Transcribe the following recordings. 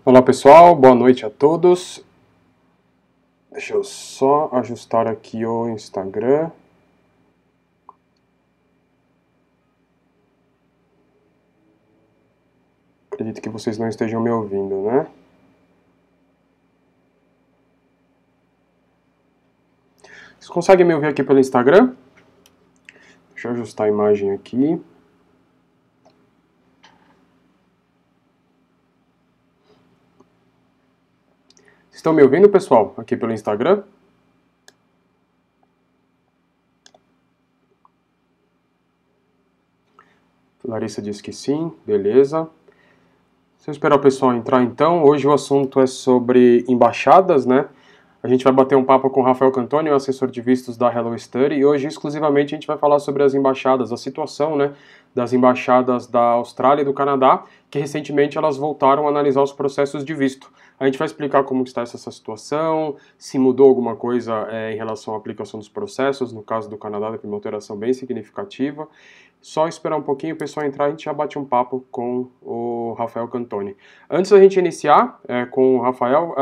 Olá pessoal, boa noite a todos. Deixa eu só ajustar aqui o Instagram. Acredito que vocês não estejam me ouvindo, né? Vocês conseguem me ouvir aqui pelo Instagram? Deixa eu ajustar a imagem aqui. Estão me ouvindo, pessoal, aqui pelo Instagram? Larissa disse que sim, beleza. Se eu esperar o pessoal entrar então, hoje o assunto é sobre embaixadas, né? A gente vai bater um papo com o Rafael Cantoni, o assessor de vistos da Hello Study, e hoje exclusivamente a gente vai falar sobre as embaixadas, a situação, né, das embaixadas da Austrália e do Canadá, que recentemente elas voltaram a analisar os processos de visto. A gente vai explicar como está essa situação, se mudou alguma coisa em relação à aplicação dos processos, no caso do Canadá, teve uma alteração bem significativa. Só esperar um pouquinho o pessoal entrar e a gente já bate um papo com o Rafael Cantoni. Antes da gente iniciar com o Rafael,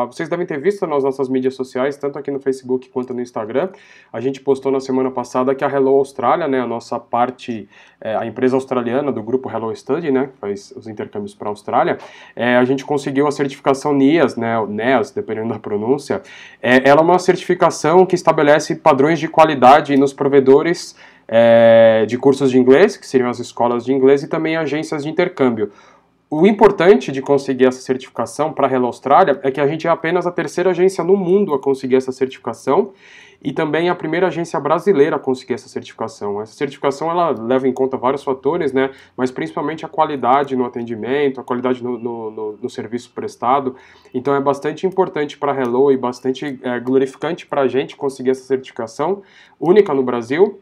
vocês devem ter visto nas nossas mídias sociais, tanto aqui no Facebook quanto no Instagram. A gente postou na semana passada que a Hello Austrália, né, a nossa parte, a empresa australiana do grupo Hello Study, né, que faz os intercâmbios para a Austrália, a gente conseguiu a certificação NIAS, né, o NEAS, dependendo da pronúncia. Ela é uma certificação que estabelece padrões de qualidade nos provedores de cursos de inglês, que seriam as escolas de inglês, e também agências de intercâmbio. O importante de conseguir essa certificação para a Hello Austrália é que a gente é apenas a terceira agência no mundo a conseguir essa certificação e também a primeira agência brasileira a conseguir essa certificação. Essa certificação ela leva em conta vários fatores, né, mas principalmente a qualidade no atendimento, a qualidade no serviço prestado. Então é bastante importante para a Hello e bastante glorificante para a gente conseguir essa certificação única no Brasil.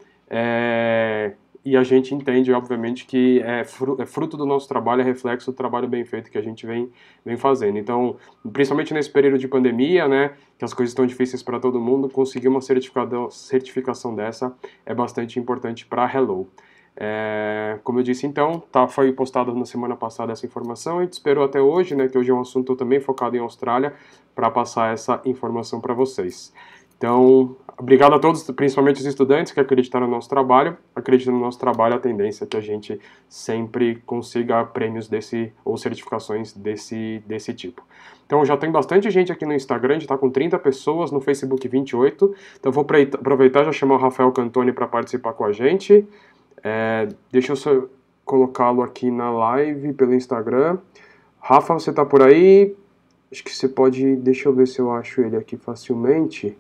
E a gente entende, obviamente, que é fruto do nosso trabalho, é reflexo do trabalho bem feito que a gente vem fazendo. Então, principalmente nesse período de pandemia, né, que as coisas estão difíceis para todo mundo, conseguir uma certificação dessa é bastante importante para a Hello. Como eu disse, então, foi postada na semana passada essa informação, a gente esperou até hoje, né, que hoje é um assunto também focado em Austrália, para passar essa informação para vocês. Então, obrigado a todos, principalmente os estudantes que acreditaram no nosso trabalho. Acreditam no nosso trabalho, a tendência é que a gente sempre consiga prêmios ou certificações desse tipo. Então, já tem bastante gente aqui no Instagram, a gente está com 30 pessoas, no Facebook 28. Então, vou aproveitar e já chamar o Rafael Cantoni para participar com a gente. Deixa eu só colocá-lo aqui na live pelo Instagram. Rafa, você está por aí? Acho que você pode... Deixa eu ver se eu acho ele aqui facilmente.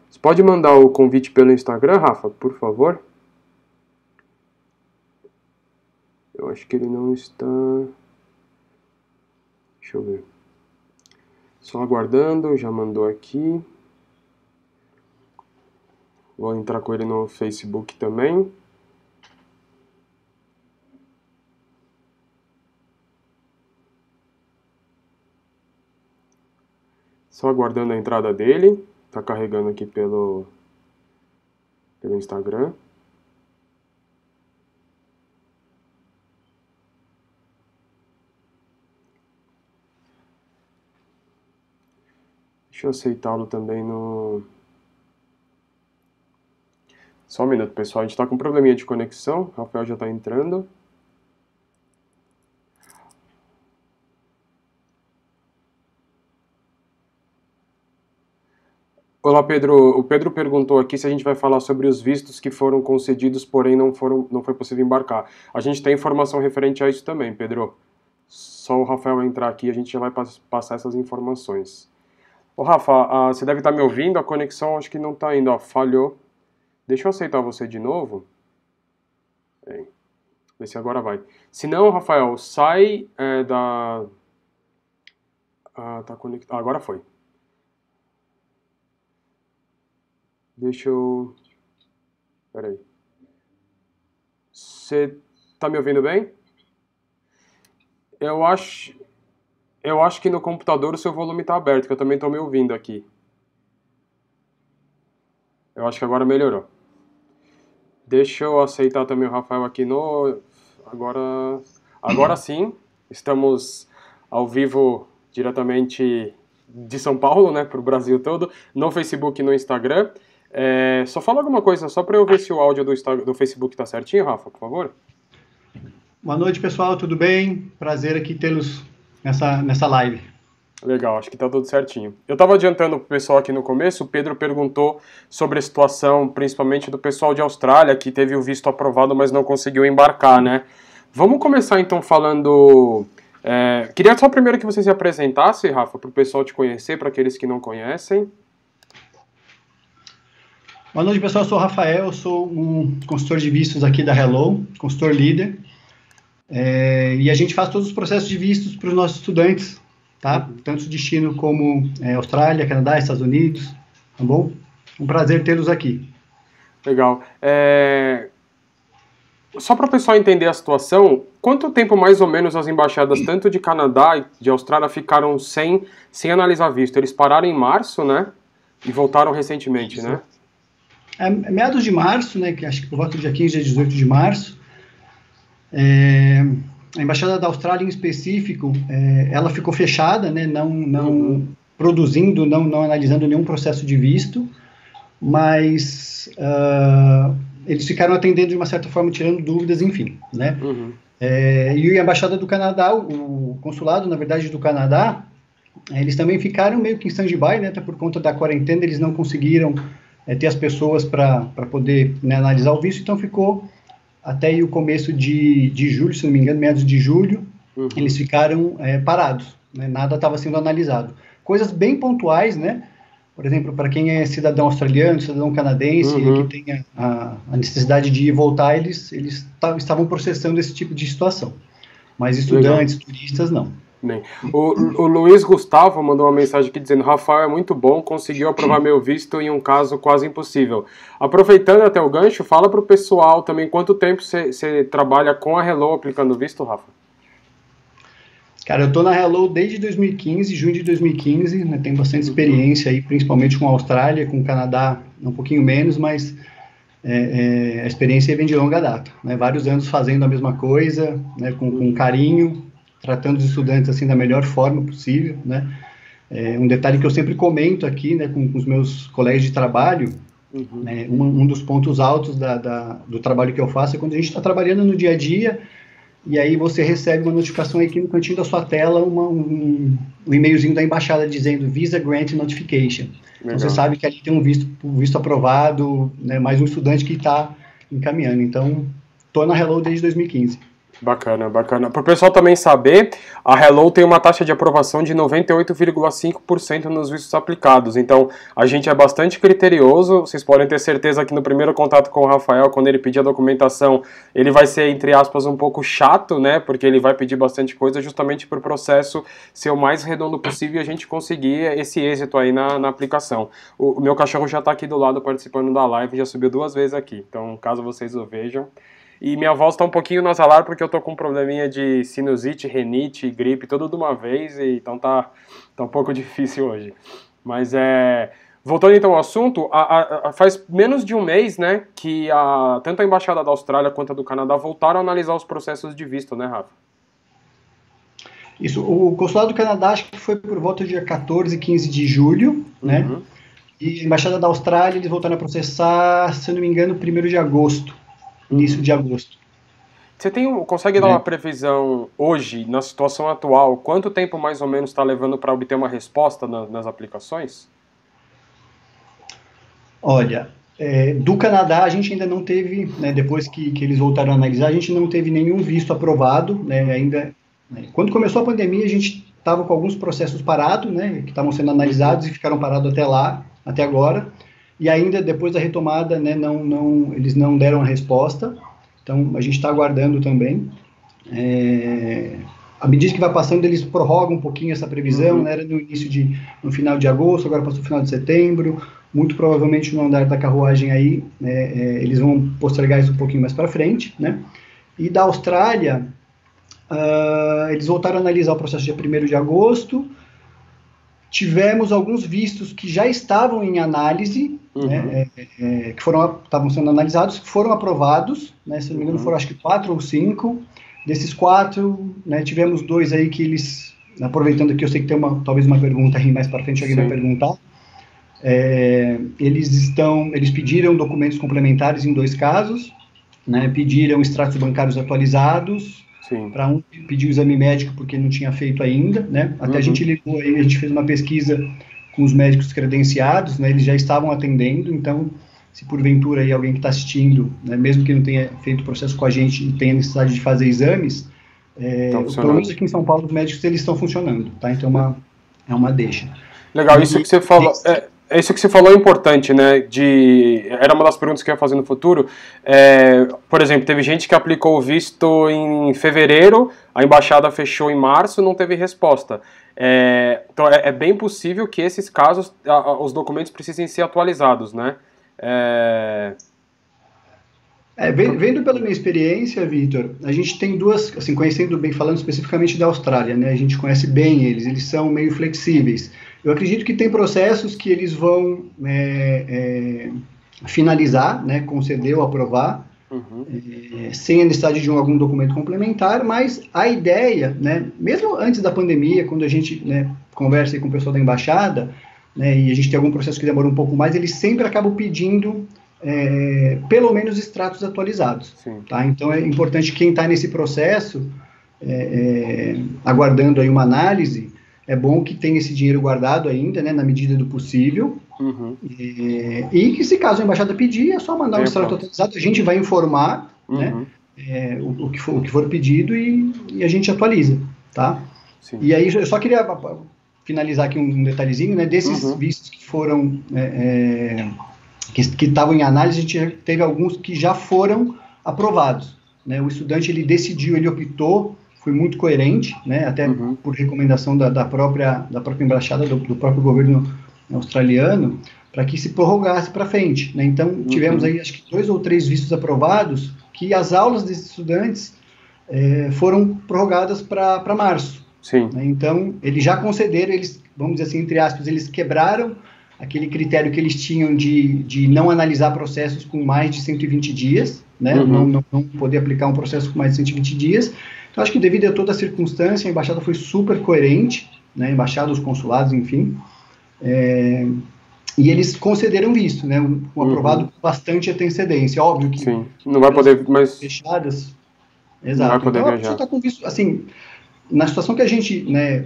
Você pode mandar o convite pelo Instagram, Rafa, por favor? Eu acho que ele não está... Deixa eu ver. Só aguardando, já mandou aqui. Vou entrar com ele no Facebook também. Só aguardando a entrada dele. Tá carregando aqui pelo Instagram. Deixa eu aceitá-lo também no... Só um minuto, pessoal. A gente tá com um probleminha de conexão. O Rafael já tá entrando. Olá, Pedro. O Pedro perguntou aqui se a gente vai falar sobre os vistos que foram concedidos, porém não foi possível embarcar. A gente tem informação referente a isso também, Pedro. Só o Rafael entrar aqui e a gente já vai passar essas informações. Ô, Rafa, você deve estar me ouvindo, a conexão acho que não está indo, ó, falhou. Deixa eu aceitar você de novo. Vê se agora vai. Se não, Rafael, sai da... tá conectado. Agora foi. Deixa eu... Peraí. Você tá me ouvindo bem? Eu acho que no computador o seu volume tá aberto, que eu também tô me ouvindo aqui. Eu acho que agora melhorou. Deixa eu aceitar também o Rafael aqui no... Agora sim, estamos ao vivo diretamente de São Paulo, né, para o Brasil todo, no Facebook e no Instagram. Só fala alguma coisa, só para eu ver se o áudio do Facebook está certinho, Rafa, por favor. Boa noite, pessoal, tudo bem? Prazer aqui tê-los nessa live. Legal, acho que tá tudo certinho. Eu estava adiantando pro pessoal aqui no começo, o Pedro perguntou sobre a situação, principalmente do pessoal de Austrália, que teve o visto aprovado, mas não conseguiu embarcar, né? Vamos começar então falando... queria só primeiro que você se apresentasse, Rafa, para o pessoal te conhecer, para aqueles que não conhecem. Boa noite, pessoal, eu sou o Rafael, eu sou um consultor de vistos aqui da Hello, consultor líder, e a gente faz todos os processos de vistos para os nossos estudantes, tá? Tanto destino como Austrália, Canadá, Estados Unidos, tá bom? Um prazer tê-los aqui. Legal. Só para o pessoal entender a situação, quanto tempo mais ou menos as embaixadas, tanto de Canadá e de Austrália, ficaram sem analisar visto? Eles pararam em março, né? E voltaram recentemente, né? Meados de março, né? Que acho que por volta do dia 15, dia 18 de março. A Embaixada da Austrália, em específico, ela ficou fechada, né, não produzindo, não analisando nenhum processo de visto, mas eles ficaram atendendo de uma certa forma, tirando dúvidas, enfim, né. E a Embaixada do Canadá, o consulado, na verdade, do Canadá, eles também ficaram meio que em stand-by, né, até por conta da quarentena, eles não conseguiram ter as pessoas para poder, né, analisar o visto, então ficou... Até aí o começo de julho, se não me engano, meados de julho, eles ficaram parados, né? Nada estava sendo analisado. Coisas bem pontuais, né? Por exemplo, para quem é cidadão australiano, cidadão canadense, e que tem a necessidade de ir e voltar, eles estavam processando esse tipo de situação. Mas estudantes, turistas, não. Bem, o Luiz Gustavo mandou uma mensagem aqui dizendo: Rafael é muito bom, conseguiu aprovar meu visto em um caso quase impossível. Aproveitando até o gancho, fala para o pessoal também quanto tempo você trabalha com a Hello aplicando visto, Rafa? Cara, eu tô na Hello desde 2015, junho de 2015, né, tenho bastante experiência aí, principalmente com a Austrália, com o Canadá um pouquinho menos, mas a experiência vem de longa data, né, vários anos fazendo a mesma coisa, né, com carinho, tratando os estudantes assim da melhor forma possível, né. Um detalhe que eu sempre comento aqui, né, com os meus colegas de trabalho, né, um dos pontos altos do trabalho que eu faço é quando a gente está trabalhando no dia a dia, e aí você recebe uma notificação aqui no cantinho da sua tela, um e-mailzinho da embaixada dizendo Visa Grant Notification. Então você sabe que ali tem um visto aprovado, né, mais um estudante que está encaminhando. Então, estou na Hello desde 2015. Bacana, bacana. Para o pessoal também saber, a Hello tem uma taxa de aprovação de 98,5% nos vistos aplicados. Então, a gente é bastante criterioso. Vocês podem ter certeza que no primeiro contato com o Rafael, quando ele pedir a documentação, ele vai ser, entre aspas, um pouco chato, né? Porque ele vai pedir bastante coisa justamente para o processo ser o mais redondo possível e a gente conseguir esse êxito aí na aplicação. O meu cachorro já está aqui do lado participando da live, já subiu 2 vezes aqui. Então, caso vocês o vejam... E minha voz está um pouquinho nasalar porque eu tô com um probleminha de sinusite, renite, gripe, tudo de uma vez, e então tá um pouco difícil hoje. Mas voltando então ao assunto, faz menos de um mês, né, que tanto a Embaixada da Austrália quanto a do Canadá voltaram a analisar os processos de visto, né, Rafa? Isso, o Consulado do Canadá acho que foi por volta do dia 14, 15 de julho, né, e a Embaixada da Austrália eles voltaram a processar, se eu não me engano, 1º de agosto. Início de agosto. Você consegue dar uma previsão hoje, na situação atual, quanto tempo mais ou menos está levando para obter uma resposta nas aplicações? Olha, do Canadá a gente ainda não teve, né, depois que eles voltaram a analisar, a gente não teve nenhum visto aprovado, né, ainda. Né, quando começou a pandemia a gente estava com alguns processos parados, né, que estavam sendo analisados e ficaram parados até agora. E ainda depois da retomada, né, eles não deram a resposta, então a gente está aguardando também. À medida que vai passando, eles prorrogam um pouquinho essa previsão, né, era no final de agosto, agora passou no final de setembro, muito provavelmente no andar da carruagem aí, eles vão postergar isso um pouquinho mais para frente, né. E da Austrália, eles voltaram a analisar o processo dia 1º de agosto, tivemos alguns vistos que já estavam em análise, né, que estavam sendo analisados, que foram aprovados, né, se não me engano foram acho que 4 ou 5, desses 4, né, tivemos 2 aí que eles aproveitando que eu sei que tem talvez uma pergunta aí mais para frente, alguém vai perguntar, eles pediram documentos complementares em 2 casos, né, pediram extratos bancários atualizados, para um pedir o exame médico porque não tinha feito ainda, né, até a gente ligou aí, a gente fez uma pesquisa com os médicos credenciados, né, eles já estavam atendendo, então, se porventura aí alguém que está assistindo, né, mesmo que não tenha feito o processo com a gente e tenha necessidade de fazer exames, pelo menos aqui em São Paulo, os médicos eles estão funcionando, tá? Então é uma deixa. Legal, isso que você falou, isso que você falou é importante, né? Era uma das perguntas que eu ia fazer no futuro. Por exemplo, teve gente que aplicou o visto em fevereiro, a embaixada fechou em março, não teve resposta. Então é bem possível que esses casos, os documentos precisem ser atualizados, né? Vendo pela minha experiência, Vitor, a gente tem duas, assim, conhecendo bem, falando especificamente da Austrália, né, a gente conhece bem eles são meio flexíveis. Eu acredito que tem processos que eles vão finalizar, né, conceder ou aprovar, sem a necessidade de algum documento complementar, mas a ideia, né, mesmo antes da pandemia, quando a gente, né, conversa aí com o pessoal da embaixada, né, e a gente tem algum processo que demora um pouco mais, eles sempre acabam pedindo pelo menos extratos atualizados. Tá? Então é importante quem está nesse processo, aguardando aí uma análise, é bom que tenha esse dinheiro guardado ainda, né, na medida do possível, e que se caso a embaixada pedir, é só mandar um extrato atualizado, a gente vai informar, né, o que for pedido e a gente atualiza. Tá? E aí eu só queria finalizar aqui um detalhezinho, né, desses vistos que foram que estavam em análise, a gente teve alguns que já foram aprovados, né? O estudante, ele decidiu, ele optou, foi muito coerente, né? Até por recomendação da própria embaixada, do próprio governo australiano, para que se prorrogasse para frente, né? Então, tivemos aí, acho que 2 ou 3 vistos aprovados, que as aulas desses estudantes foram prorrogadas para março. Né? Então, eles já concederam, eles, vamos dizer assim, entre aspas, eles quebraram aquele critério que eles tinham de não analisar processos com mais de 120 dias, né? Não poder aplicar um processo com mais de 120 dias. Então, acho que devido a toda a circunstância, a embaixada foi super coerente, né? A embaixada, os consulados, enfim, e eles concederam visto, né? Um aprovado com bastante antecedência. Óbvio que não vai poder, mas fechadas, exato. Não vai poder então, viajar. Está com visto, assim, na situação que a gente, né,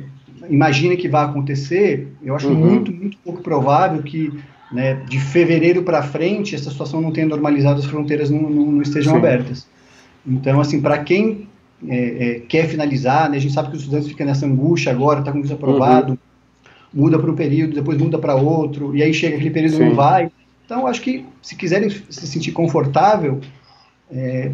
imagina que vai acontecer, eu acho muito pouco provável que, né, de fevereiro para frente essa situação não tenha normalizado, as fronteiras não estejam abertas. Então, assim, para quem quer finalizar, né, a gente sabe que os estudantes ficam nessa angústia agora, está com visto aprovado, muda para um período, depois muda para outro, e aí chega aquele período e não vai. Então, acho que se quiserem se sentir confortável,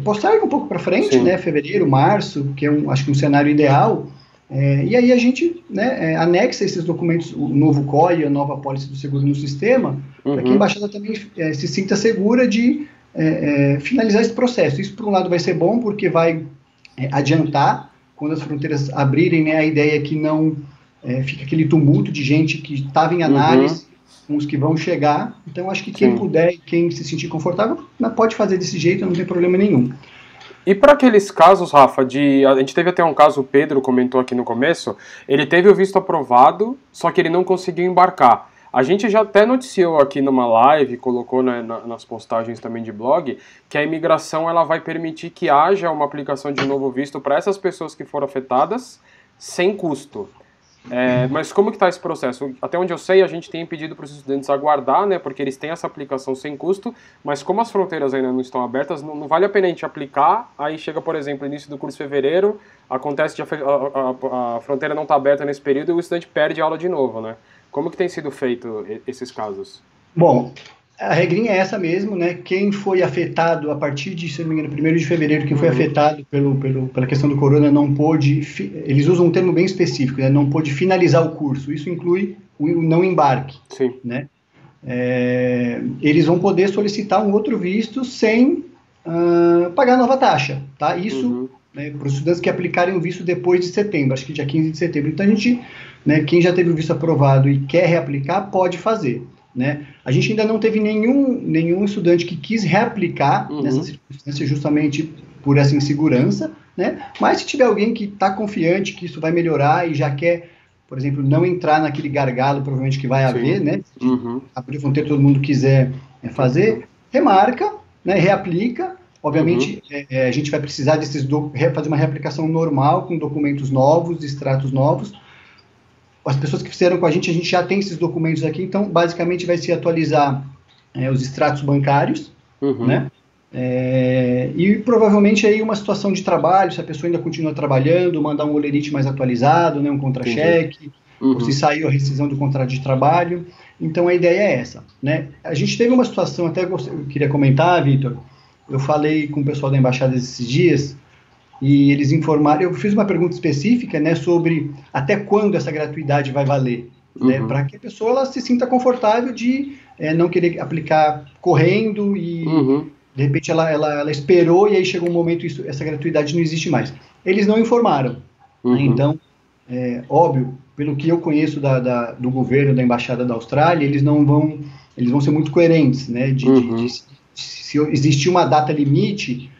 posterguem um pouco para frente, né, fevereiro, março, que é acho que um cenário ideal. E aí a gente, né, anexa esses documentos, o novo COI, a nova apólice do seguro no sistema, para que a embaixada também se sinta segura de finalizar esse processo. Isso, por um lado, vai ser bom, porque vai adiantar, quando as fronteiras abrirem, né, a ideia é que não fica aquele tumulto de gente que estava em análise, com os que vão chegar. Então, acho que quem puder e quem se sentir confortável, pode fazer desse jeito, não tem problema nenhum. E para aqueles casos, Rafa, a gente teve até um caso, o Pedro comentou aqui no começo, ele teve o visto aprovado, só que ele não conseguiu embarcar. A gente já até noticiou aqui numa live, colocou, né, nas postagens também de blog, que a imigração ela vai permitir que haja uma aplicação de novo visto para essas pessoas que foram afetadas, sem custo. Mas como que está esse processo? Até onde eu sei, a gente tem pedido para os estudantes aguardar, né, porque eles têm essa aplicação sem custo, mas como as fronteiras ainda não estão abertas, não vale a pena a gente aplicar, aí chega, por exemplo, início do curso de fevereiro, acontece que a fronteira não está aberta nesse período e o estudante perde a aula de novo, né? Como que tem sido feito esses casos? Bom, a regrinha é essa mesmo, né? Quem foi afetado a partir de, se não me engano, 1º de fevereiro, quem foi afetado pela questão do corona não pôde, eles usam um termo bem específico, né? Não pôde finalizar o curso. Isso inclui o não embarque. Sim. Né? Eles vão poder solicitar um outro visto sem pagar nova taxa, tá? Isso, né, para os estudantes que aplicarem o visto depois de setembro, acho que dia 15 de setembro. Então, a gente, né, quem já teve o visto aprovado e quer reaplicar, pode fazer. Né? A gente ainda não teve nenhum estudante que quis reaplicar nessa circunstância, justamente por essa insegurança, né? Mas se tiver alguém que está confiante que isso vai melhorar e já quer, por exemplo, não entrar naquele gargalo, provavelmente que vai haver, né? De abrir a fronteira, todo mundo quiser fazer, remarca, né? Reaplica. Obviamente, a gente vai precisar fazer uma reaplicação normal, com documentos novos, extratos novos. As pessoas que fizeram com a gente já tem esses documentos aqui, então, basicamente, vai se atualizar os extratos bancários, né? E provavelmente aí uma situação de trabalho, se a pessoa ainda continua trabalhando, mandar um olerite mais atualizado, né, um contra-cheque, ou se saiu a rescisão do contrato de trabalho. Então a ideia é essa, né? A gente teve uma situação, até eu queria comentar, Vitor, eu falei com o pessoal da embaixada esses dias, e eles informaram, eu fiz uma pergunta específica, né, sobre até quando essa gratuidade vai valer, né, para que a pessoa ela se sinta confortável de não querer aplicar correndo e de repente ela esperou e aí chegou um momento essa gratuidade não existe mais. Eles não informaram. Né? Então, óbvio, pelo que eu conheço do governo, da Embaixada da Austrália, eles vão ser muito coerentes, né? Se existir uma data limite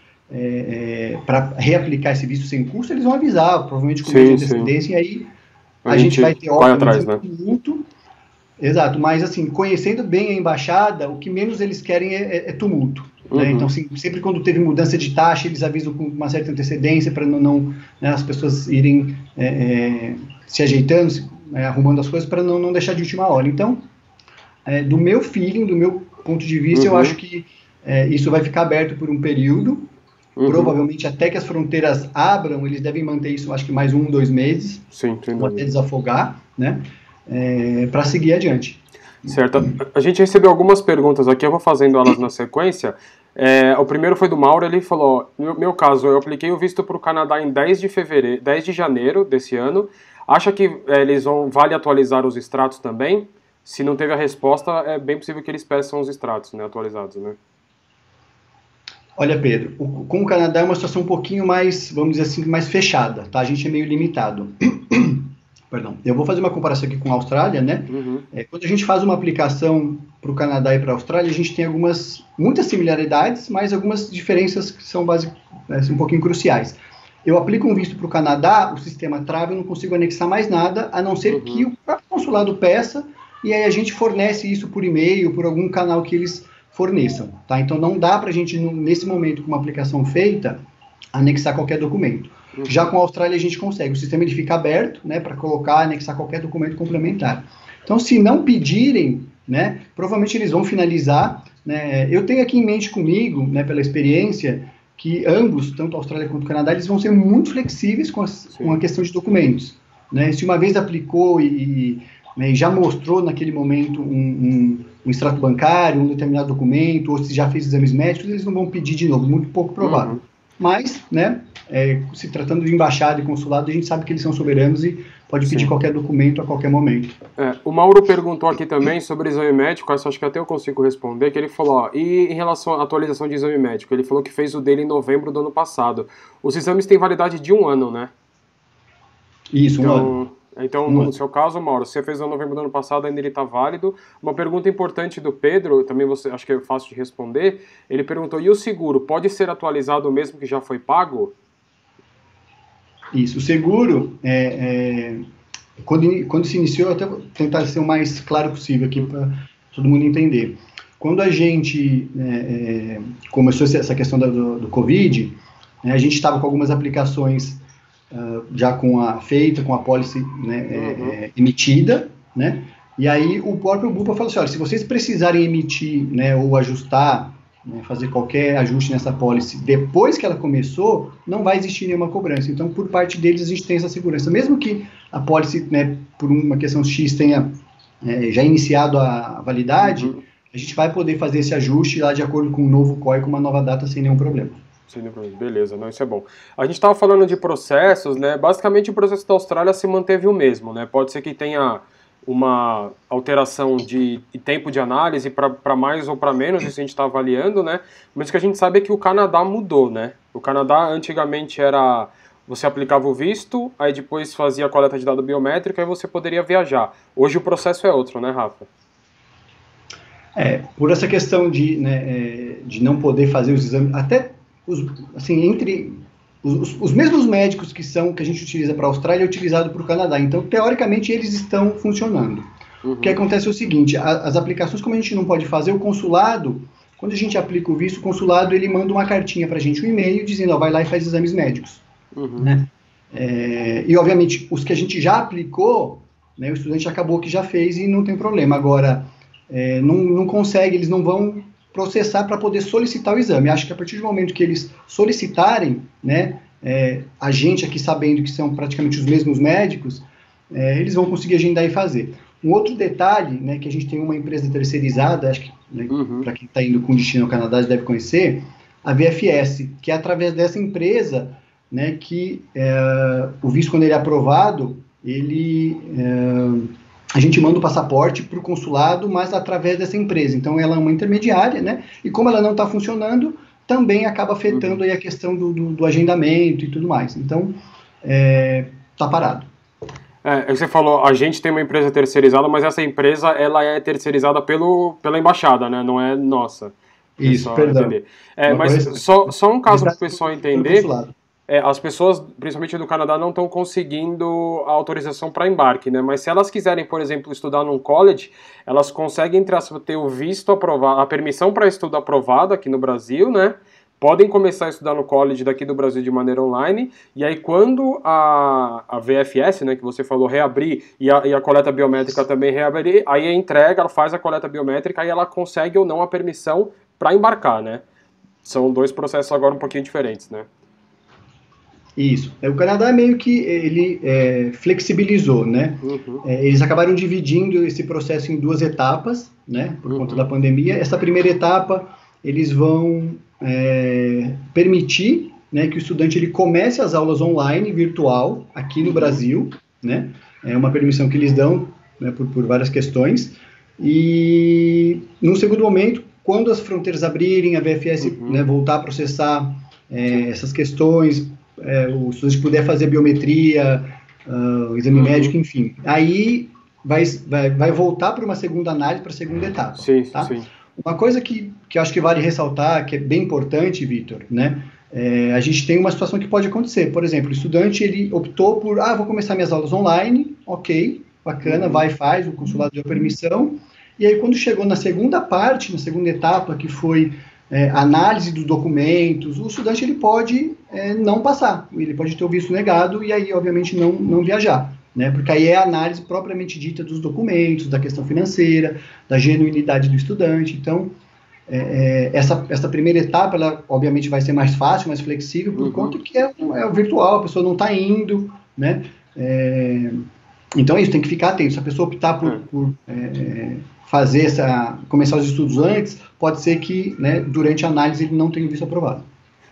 para reaplicar esse visto sem custo, eles vão avisar, provavelmente com muita antecedência, e aí a gente vai ter, tumulto. Exato, mas assim, conhecendo bem a embaixada, o que menos eles querem é tumulto. Né? Então, assim, sempre quando teve mudança de taxa, eles avisam com uma certa antecedência para não né, as pessoas irem se ajeitando, arrumando as coisas para não deixar de última hora. Então, do meu feeling, do meu ponto de vista, eu acho que isso vai ficar aberto por um período, provavelmente até que as fronteiras abram, eles devem manter isso, acho que mais 1, 2 meses, ou até desafogar, né, para seguir adiante. Certo. A gente recebeu algumas perguntas aqui, eu vou fazendo elas na sequência. O primeiro foi do Mauro, ele falou, no meu caso, eu apliquei o visto para o Canadá em 10 de janeiro desse ano. Acha que vale atualizar os extratos também? Se não teve a resposta, é bem possível que eles peçam os extratos, né, atualizados, né? Olha, Pedro, com o Canadá é uma situação um pouquinho mais, vamos dizer assim, mais fechada, tá? A gente é meio limitado. Perdão. Eu vou fazer uma comparação aqui com a Austrália, né? Quando a gente faz uma aplicação para o Canadá e para a Austrália, a gente tem muitas similaridades, mas algumas diferenças que são um pouquinho cruciais. Eu aplico um visto para o Canadá, o sistema trava, eu não consigo anexar mais nada, a não ser que o próprio consulado peça, e aí a gente fornece isso por e-mail, por algum canal que eles forneçam, tá? Então não dá para a gente, nesse momento, com uma aplicação feita, anexar qualquer documento. Já com a Austrália a gente consegue, o sistema ele fica aberto, né, para colocar, anexar qualquer documento complementar. Então, se não pedirem, né, provavelmente eles vão finalizar, né, eu tenho aqui em mente comigo, né, pela experiência, que ambos, tanto a Austrália quanto o Canadá, eles vão ser muito flexíveis com a questão de documentos, né, se uma vez aplicou e já mostrou naquele momento um extrato bancário, um determinado documento, ou se já fez exames médicos, eles não vão pedir de novo, muito pouco provável. Mas, né, se tratando de embaixada e consulado, a gente sabe que eles são soberanos e pode pedir qualquer documento a qualquer momento. O Mauro perguntou aqui também sobre exame médico, essa acho que até eu consigo responder, que ele falou, ó, e em relação à atualização de exame médico, ele falou que fez o dele em novembro do ano passado. Os exames têm validade de 1 ano, né? Isso, um ano. Então, no seu caso, Mauro, você fez em novembro do ano passado, ainda ele está válido. Uma pergunta importante do Pedro, também acho que é fácil de responder, ele perguntou, e o seguro, pode ser atualizado mesmo que já foi pago? Isso, o seguro, quando se iniciou, eu até vou tentar ser o mais claro possível aqui para todo mundo entender. Quando a gente começou essa questão do Covid, a gente estava com algumas aplicações já com a pólice, né, emitida, né, e aí o próprio Bupa falou assim, olha, se vocês precisarem emitir, né, ou ajustar, né, fazer qualquer ajuste nessa pólice depois que ela começou, não vai existir nenhuma cobrança. Então, por parte deles, a gente tem essa segurança. Mesmo que a pólice, né, por uma questão X, tenha já iniciado a validade, a gente vai poder fazer esse ajuste lá de acordo com o novo COI, com uma nova data, sem nenhum problema. Beleza, não, isso é bom. A gente estava falando de processos, né? Basicamente o processo da Austrália se manteve o mesmo, né? Pode ser que tenha uma alteração de tempo de análise para mais ou para menos, isso a gente está avaliando, né? Mas o que a gente sabe é que o Canadá mudou, né? O Canadá antigamente era, você aplicava o visto, aí depois fazia a coleta de dado biométrico, aí você poderia viajar. Hoje o processo é outro, né, Rafa? Por essa questão de não poder fazer os exames, até assim, entre os mesmos médicos que a gente utiliza para a Austrália é utilizado para o Canadá. Então, teoricamente, eles estão funcionando. O que acontece é o seguinte, as aplicações, como a gente não pode fazer, o consulado, quando a gente aplica o visto, o consulado ele manda uma cartinha para a gente, um e-mail, dizendo, ó, vai lá e faz exames médicos. Né? E, obviamente, os que a gente já aplicou, né, o estudante acabou que já fez e não tem problema. Agora, não consegue, eles não vão processar para poder solicitar o exame. Acho que a partir do momento que eles solicitarem, né, a gente aqui sabendo que são praticamente os mesmos médicos, eles vão conseguir agendar e fazer. Um outro detalhe, né, que a gente tem uma empresa terceirizada, acho que, né, para quem está indo com destino ao Canadá deve conhecer, a VFS, que é através dessa empresa, né, que o visto, quando ele é aprovado, a gente manda o passaporte para o consulado, mas através dessa empresa. Então, ela é uma intermediária, né, e como ela não está funcionando, também acaba afetando aí a questão do agendamento e tudo mais. Então, está parado. Você falou, a gente tem uma empresa terceirizada, mas essa empresa ela é terceirizada pela embaixada, né? Não é nossa. Isso, perdão. Mas só um caso para o pessoal entender, as pessoas, principalmente do Canadá, não estão conseguindo a autorização para embarque, né? Mas se elas quiserem, por exemplo, estudar num college, elas conseguem ter o visto aprovado, a permissão para estudo aprovada aqui no Brasil, né? Podem começar a estudar no college daqui do Brasil de maneira online, e aí quando a VFS, né, que você falou, reabrir, e a coleta biométrica também reabrir, aí a entrega, ela faz a coleta biométrica, aí ela consegue ou não a permissão para embarcar, né? São dois processos agora um pouquinho diferentes, né? Isso. O Canadá meio que ele flexibilizou, né? Eles acabaram dividindo esse processo em 2 etapas, né? Por conta da pandemia. Essa primeira etapa, eles vão permitir, né, que o estudante ele comece as aulas online, virtual, aqui no Brasil, né? É uma permissão que eles dão, né, por várias questões. E, num segundo momento, quando as fronteiras abrirem, a VFS né, voltar a processar essas questões, o estudante puder fazer biometria, o exame médico, enfim. Aí vai voltar para uma segunda análise, para a segunda etapa. Sim, tá? sim. Uma coisa que eu acho que vale ressaltar, que é bem importante, Vitor, né? A gente tem uma situação que pode acontecer. Por exemplo, o estudante ele optou por, vou começar minhas aulas online, ok, bacana, vai e faz, o consulado deu permissão. E aí, quando chegou na segunda parte, na segunda etapa, que foi análise dos documentos, o estudante ele pode não passar, ele pode ter o visto negado e aí, obviamente, não viajar, né? Porque aí é a análise propriamente dita dos documentos, da questão financeira, da genuinidade do estudante. Então, essa primeira etapa, ela obviamente vai ser mais fácil, mais flexível, por conta que é o virtual, a pessoa não está indo, né? Então é isso, tem que ficar atento. Se a pessoa optar por começar os estudos antes, pode ser que, né, durante a análise ele não tenha o visto aprovado.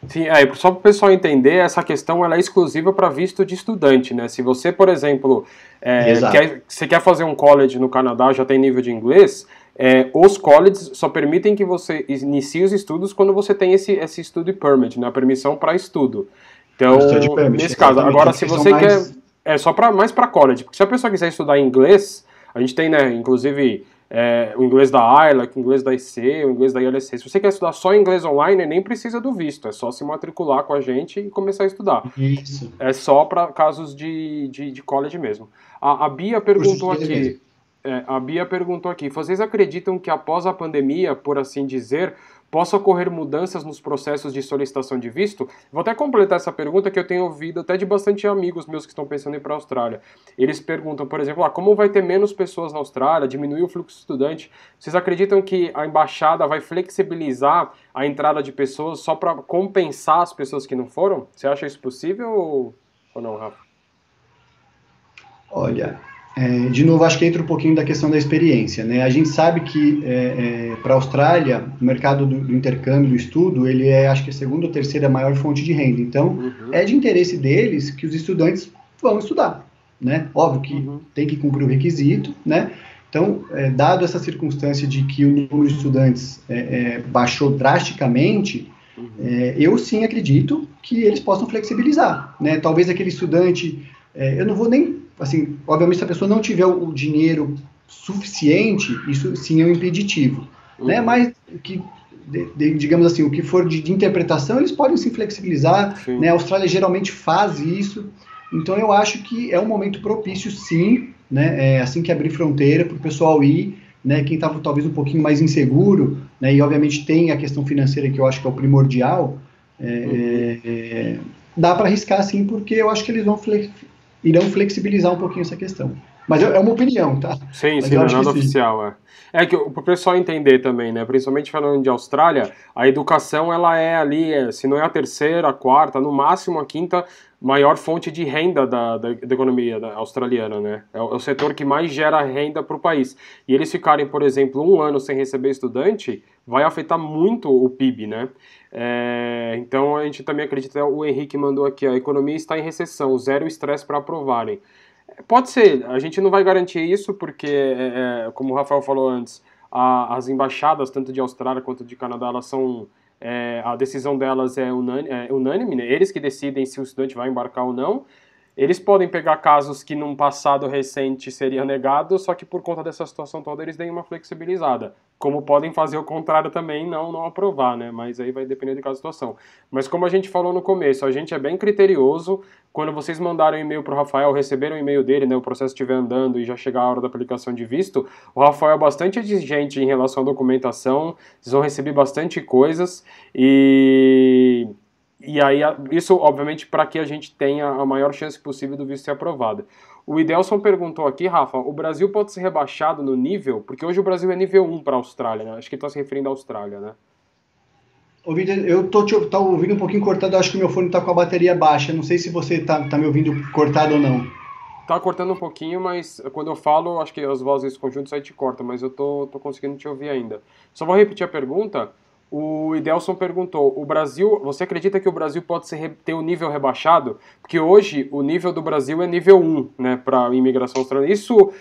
Sim, só para o pessoal entender, essa questão ela é exclusiva para visto de estudante, né? Se você, por exemplo, você quer fazer um college no Canadá, já tem nível de inglês, os colleges só permitem que você inicie os estudos quando você tem esse study permit, né? A permissão para estudo. Então, nesse caso, agora se você quer... só mais para college, porque se a pessoa quiser estudar inglês, a gente tem, né, inclusive... o inglês da IELTS, o inglês da IC, o inglês da ILC. Se você quer estudar só inglês online, nem precisa do visto, é só se matricular com a gente e começar a estudar. Isso. É só para casos de college mesmo. A Bia perguntou aqui, vocês acreditam que após a pandemia, por assim dizer, possa ocorrer mudanças nos processos de solicitação de visto? Vou até completar essa pergunta que eu tenho ouvido até de bastante amigos meus que estão pensando em ir para a Austrália. Eles perguntam, por exemplo, como vai ter menos pessoas na Austrália, diminuir o fluxo de estudante? Vocês acreditam que a embaixada vai flexibilizar a entrada de pessoas só para compensar as pessoas que não foram? Você acha isso possível ou não, Rafa? Olha... de novo, acho que entra um pouquinho da questão da experiência, né? A gente sabe que para a Austrália, o mercado do intercâmbio, do estudo, ele acho que a segunda ou terceira maior fonte de renda. Então, é de interesse deles que os estudantes vão estudar, né? Óbvio que tem que cumprir o requisito, né? Então, dado essa circunstância de que o número de estudantes baixou drasticamente, eu sim acredito que eles possam flexibilizar, né? Talvez aquele estudante, eu não vou nem... Assim, obviamente, se a pessoa não tiver o dinheiro suficiente, isso sim é um impeditivo, né? Mas que digamos assim, o que for de interpretação, eles podem se flexibilizar, né? A Austrália geralmente faz isso, então eu acho que é um momento propício, sim, né? Assim que abrir fronteira para o pessoal ir, né? Quem estava talvez um pouquinho mais inseguro, né? E obviamente tem a questão financeira que eu acho que é o primordial, dá para arriscar, sim, porque eu acho que eles irão flexibilizar um pouquinho essa questão. Mas é uma opinião, tá? Sim, Mas sim, eu não é acho que nada sim. oficial, é. É que pro pessoal entender também, né, principalmente falando de Austrália, a educação ela é ali, se não é a terceira, a quarta, no máximo a quinta maior fonte de renda da economia australiana, né? É o setor que mais gera renda para o país. E eles ficarem, por exemplo, um ano sem receber estudante, vai afetar muito o PIB, né? Então a gente também acredita, o Henrique mandou aqui, a economia está em recessão, zero estresse para aprovarem. Pode ser, a gente não vai garantir isso porque, como o Rafael falou antes, as embaixadas, tanto de Austrália quanto de Canadá, elas são, a decisão delas é unânime, né? Eles que decidem se o estudante vai embarcar ou não. Eles podem pegar casos que num passado recente seria negado, só que por conta dessa situação toda eles deem uma flexibilizada. Como podem fazer o contrário também, não aprovar, né? Mas aí vai depender de cada situação. Mas como a gente falou no começo, a gente é bem criterioso. Quando vocês mandaram um e-mail para o Rafael, receberam o e-mail dele, né? O processo estiver andando e já chegar a hora da aplicação de visto, o Rafael é bastante exigente em relação à documentação. Vocês vão receber bastante coisas e aí, isso, obviamente, para que a gente tenha a maior chance possível do visto ser aprovado. O Idelson perguntou aqui, Rafa, o Brasil pode ser rebaixado no nível? Porque hoje o Brasil é nível 1 para a Austrália, né? Acho que ele está se referindo à Austrália, né? Eu tô ouvindo um pouquinho cortado, acho que o meu fone tá com a bateria baixa. Não sei se você tá me ouvindo cortado ou não. Tá cortando um pouquinho, mas quando eu falo, acho que as vozes conjuntas aí te cortam, mas eu tô conseguindo te ouvir ainda. Só vou repetir a pergunta. O Idelson perguntou: o Brasil, você acredita que o Brasil pode ter um nível rebaixado? Porque hoje o nível do Brasil é nível 1, né, para imigração australiana. Isso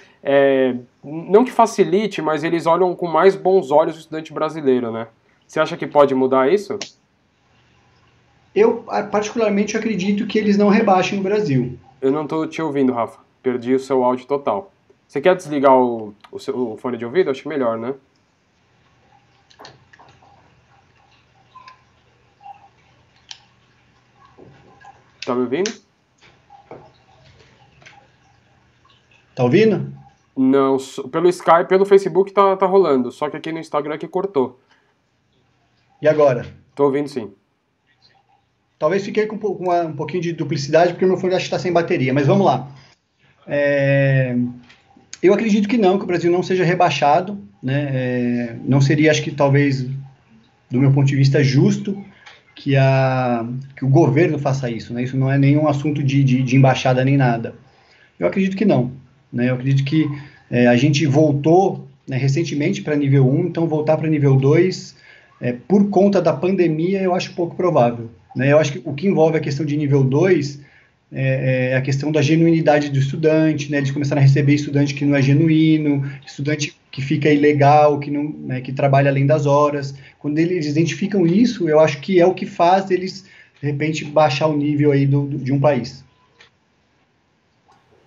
não que facilite, mas eles olham com mais bons olhos o estudante brasileiro, né? Você acha que pode mudar isso? Eu, particularmente, acredito que eles não rebaixem o Brasil. Eu não tô te ouvindo, Rafa. Perdi o seu áudio total. Você quer desligar o fone de ouvido? Acho melhor, né? Tá me ouvindo? Tá ouvindo? Não, pelo Skype, pelo Facebook tá rolando, só que aqui no Instagram que cortou. E agora? Tô ouvindo sim. Talvez fiquei com um pouquinho de duplicidade, porque o meu fone acho que está sem bateria, mas vamos lá. Eu acredito que não, que o Brasil não seja rebaixado, né? Não seria, acho que talvez, do meu ponto de vista, justo que o governo faça isso, né? Isso não é nenhum assunto de embaixada nem nada. Eu acredito que não, né? Eu acredito que a gente voltou, né, recentemente para nível 1, então voltar para nível 2, por conta da pandemia, eu acho pouco provável, né? Eu acho que o que envolve a questão de nível 2 a questão da genuinidade do estudante, né? Eles começaram a receber estudante que não é genuíno, estudante que fica ilegal, que, não, né, que trabalha além das horas. Quando eles identificam isso, eu acho que é o que faz eles, de repente, baixar o nível aí de um país.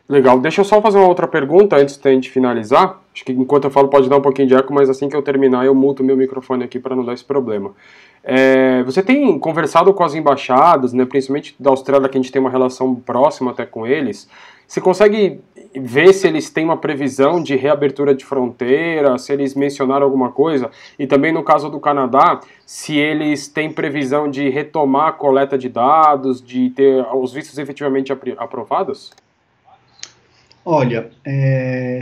Legal. Deixa eu só fazer uma outra pergunta antes da gente finalizar. Acho que enquanto eu falo pode dar um pouquinho de eco, mas assim que eu terminar eu muto meu microfone aqui para não dar esse problema. Você tem conversado com as embaixadas, né, principalmente da Austrália, que a gente tem uma relação próxima até com eles. Você consegue ver se eles têm uma previsão de reabertura de fronteira, se eles mencionaram alguma coisa? E também no caso do Canadá, se eles têm previsão de retomar a coleta de dados, de ter os vistos efetivamente aprovados? Olha,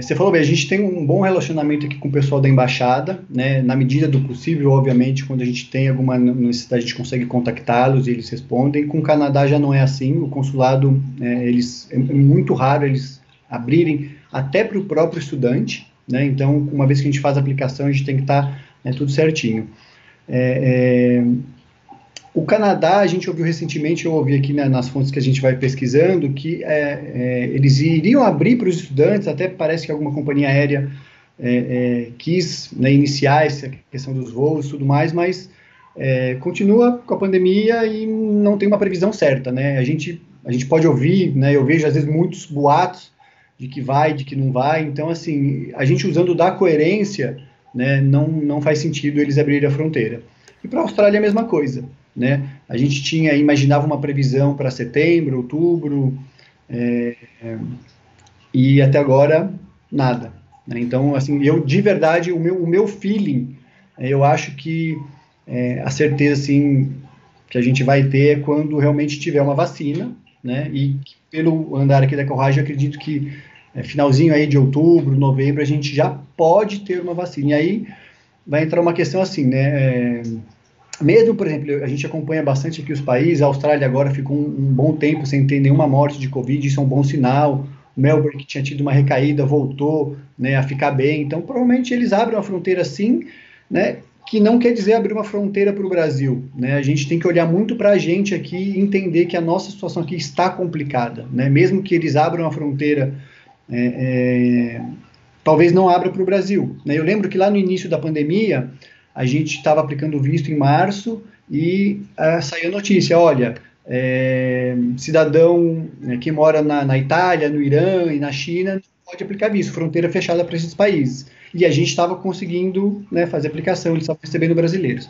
você falou bem, a gente tem um bom relacionamento aqui com o pessoal da embaixada, né? Na medida do possível, obviamente, quando a gente tem alguma necessidade, a gente consegue contactá-los e eles respondem. Com o Canadá já não é assim, o consulado, é muito raro eles abrirem até para o próprio estudante, né? Então, uma vez que a gente faz a aplicação, a gente tem que estar, né, tudo certinho. O Canadá, a gente ouviu recentemente, eu ouvi aqui, né, nas fontes que a gente vai pesquisando, que eles iriam abrir para os estudantes, até parece que alguma companhia aérea quis, né, iniciar essa questão dos voos e tudo mais, mas continua com a pandemia e não tem uma previsão certa, né? A gente pode ouvir, né, eu vejo às vezes muitos boatos de que vai, de que não vai, então assim, a gente usando da coerência, né, não faz sentido eles abrirem a fronteira. E para a Austrália é a mesma coisa, né? A gente imaginava uma previsão para setembro, outubro, e até agora nada, né? Então, assim, eu de verdade, o meu feeling, eu acho que a certeza, assim, que a gente vai ter é quando realmente tiver uma vacina, né? E pelo andar aqui da carruagem, eu acredito que finalzinho aí de outubro, novembro, a gente já pode ter uma vacina. E aí vai entrar uma questão assim, né? Mesmo, por exemplo, a gente acompanha bastante aqui os países, a Austrália agora ficou um bom tempo sem ter nenhuma morte de Covid, isso é um bom sinal. O Melbourne, que tinha tido uma recaída, voltou, né, a ficar bem. Então, provavelmente eles abrem uma fronteira sim, né, que não quer dizer abrir uma fronteira para o Brasil. Né? A gente tem que olhar muito para a gente aqui e entender que a nossa situação aqui está complicada. Né? Mesmo que eles abram a fronteira, é, é, talvez não abra para o Brasil. Né? Eu lembro que lá no início da pandemia, a gente estava aplicando visto em março e saiu a notícia, olha, cidadão que mora na Itália, no Irã e na China não pode aplicar visto, fronteira fechada para esses países. E a gente estava conseguindo, né, fazer aplicação, eles estavam recebendo brasileiros.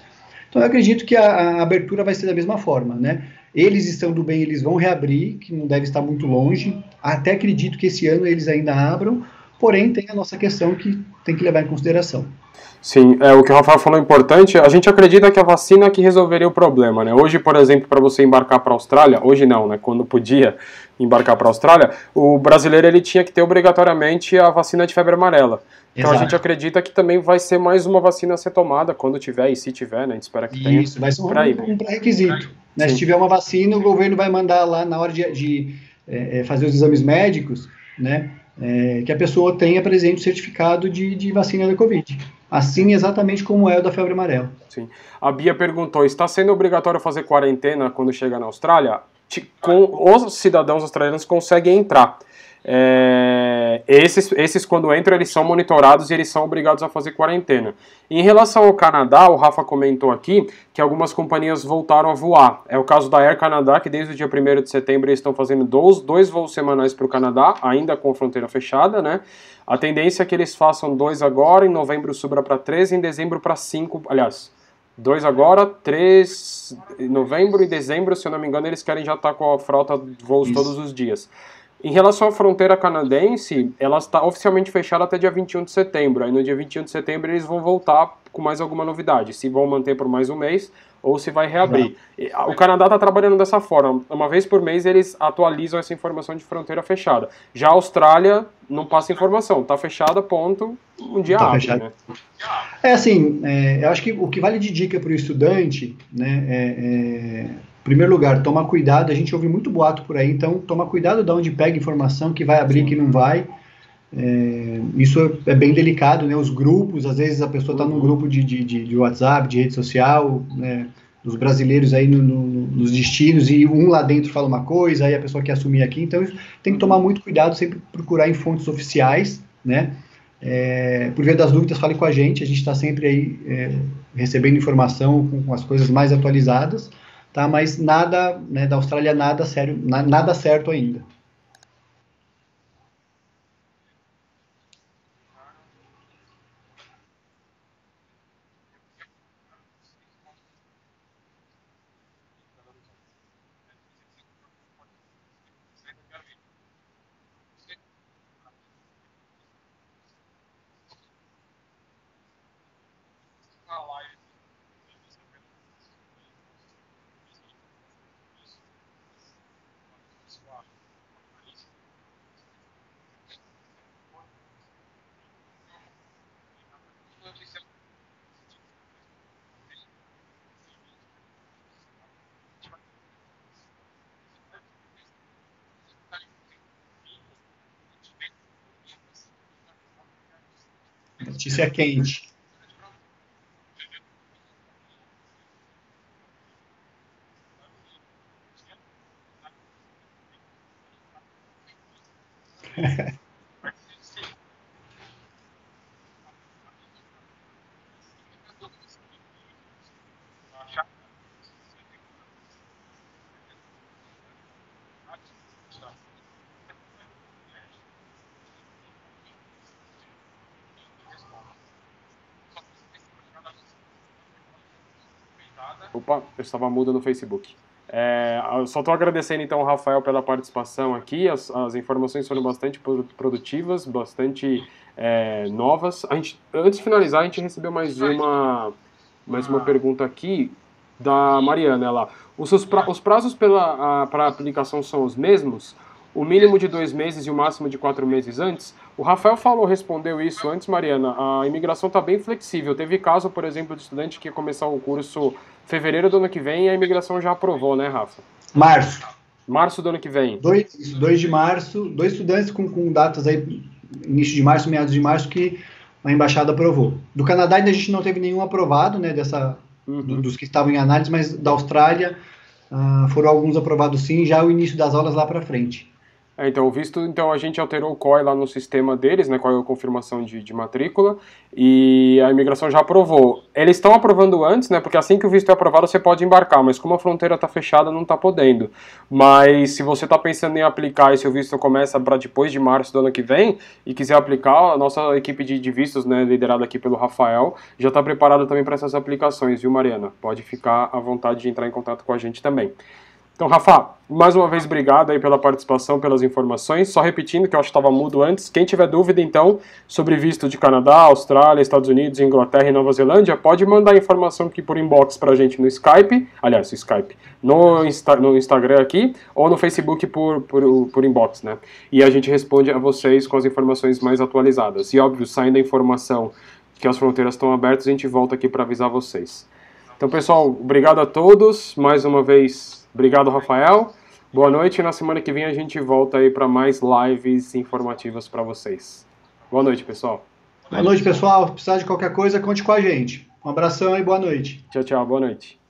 Então eu acredito que a abertura vai ser da mesma forma, né? Eles estando bem, eles vão reabrir, que não deve estar muito longe. Até acredito que esse ano eles ainda abram, porém tem a nossa questão que tem que levar em consideração. Sim, o que o Rafael falou é importante. A gente acredita que a vacina que resolveria o problema, né? Hoje, por exemplo, para você embarcar para a Austrália, hoje não, né? Quando podia embarcar para a Austrália, o brasileiro ele tinha que ter obrigatoriamente a vacina de febre amarela. Então a gente Exato. acredita que também vai ser mais uma vacina a ser tomada quando tiver e se tiver, né? A gente espera que tenha Isso, vai ser para ir. um pré-requisito. Né? Se Sim. tiver uma vacina, o governo vai mandar lá na hora de fazer os exames médicos, né? Que a pessoa tenha presente o certificado de vacina da Covid. Assim exatamente como é o da febre amarela. Sim. A Bia perguntou: está sendo obrigatório fazer quarentena quando chega na Austrália? Com os cidadãos australianos conseguem entrar. Esses, quando entram, eles são monitorados e eles são obrigados a fazer quarentena. Em relação ao Canadá, o Rafa comentou aqui que algumas companhias voltaram a voar. É o caso da Air Canada, que desde o dia 1º de setembro eles estão fazendo dois voos semanais para o Canadá, ainda com a fronteira fechada, né? A tendência é que eles façam 2 agora, em novembro subra para 3, em dezembro para 5, aliás, 2 agora, 3 em novembro e dezembro, se eu não me engano, eles querem já estar com a frota de voos todos Isso. os dias. Em relação à fronteira canadense, ela está oficialmente fechada até dia 21 de setembro. Aí no dia 21 de setembro eles vão voltar com mais alguma novidade, se vão manter por mais um mês ou se vai reabrir. Exato. O Canadá está trabalhando dessa forma. Uma vez por mês eles atualizam essa informação de fronteira fechada. Já a Austrália não passa informação, está fechada, ponto, um dia Tá abre, fechado. né? Assim, eu acho que o que vale de dica para o estudante, né, em primeiro lugar, tomar cuidado. A gente ouve muito boato por aí, então toma cuidado de onde pega informação, que vai abrir, Sim. que não vai. Isso é bem delicado, né? Os grupos, às vezes a pessoa está num grupo de WhatsApp, de rede social, né? Os brasileiros aí nos destinos, e um lá dentro fala uma coisa, aí a pessoa quer assumir aqui. Então tem que tomar muito cuidado, sempre procurar em fontes oficiais, né? Por via das dúvidas, fale com a gente está sempre aí recebendo informação com as coisas mais atualizadas, tá? Mas nada, né, da Austrália, nada sério, nada certo ainda. Notícia quente. Opa, eu estava mudo no Facebook. Eu só estou agradecendo então ao Rafael pela participação aqui, as informações foram bastante produtivas, bastante novas. Antes de finalizar, a gente recebeu mais uma pergunta aqui da Mariana. Os prazos para a aplicação são os mesmos? O mínimo de 2 meses e o máximo de 4 meses antes? O Rafael respondeu isso antes, Mariana. A imigração está bem flexível. Teve caso, por exemplo, de estudante que ia começar o curso em fevereiro do ano que vem e a imigração já aprovou, né, Rafa? Março. Março do ano que vem. 2 de março, 2 estudantes com datas aí, início de março, meados de março, que a embaixada aprovou. Do Canadá ainda a gente não teve nenhum aprovado, né, dos que estavam em análise, mas da Austrália foram alguns aprovados sim, já o início das aulas lá para frente. Então, então a gente alterou o COI lá no sistema deles, né, com a confirmação de matrícula, e a imigração já aprovou. Eles estão aprovando antes, né, porque assim que o visto é aprovado você pode embarcar, mas como a fronteira está fechada não está podendo. Mas se você está pensando em aplicar e se o visto começa para depois de março do ano que vem e quiser aplicar, a nossa equipe de vistos, né, liderada aqui pelo Rafael, já está preparada também para essas aplicações, viu, Mariana? Pode ficar à vontade de entrar em contato com a gente também. Então, Rafa, mais uma vez, obrigado aí pela participação, pelas informações. Só repetindo, que eu acho que estava mudo antes, quem tiver dúvida, então, sobre visto de Canadá, Austrália, Estados Unidos, Inglaterra e Nova Zelândia, pode mandar informação aqui por inbox pra gente no Skype, no Instagram aqui, ou no Facebook por inbox, né? E a gente responde a vocês com as informações mais atualizadas. E, óbvio, saindo a informação que as fronteiras estão abertas, a gente volta aqui para avisar vocês. Então, pessoal, obrigado a todos, mais uma vez, obrigado, Rafael. Boa noite e na semana que vem a gente volta aí para mais lives informativas para vocês. Boa noite, pessoal. Boa noite, pessoal. Se precisar de qualquer coisa, conte com a gente. Um abração e boa noite. Tchau, tchau. Boa noite.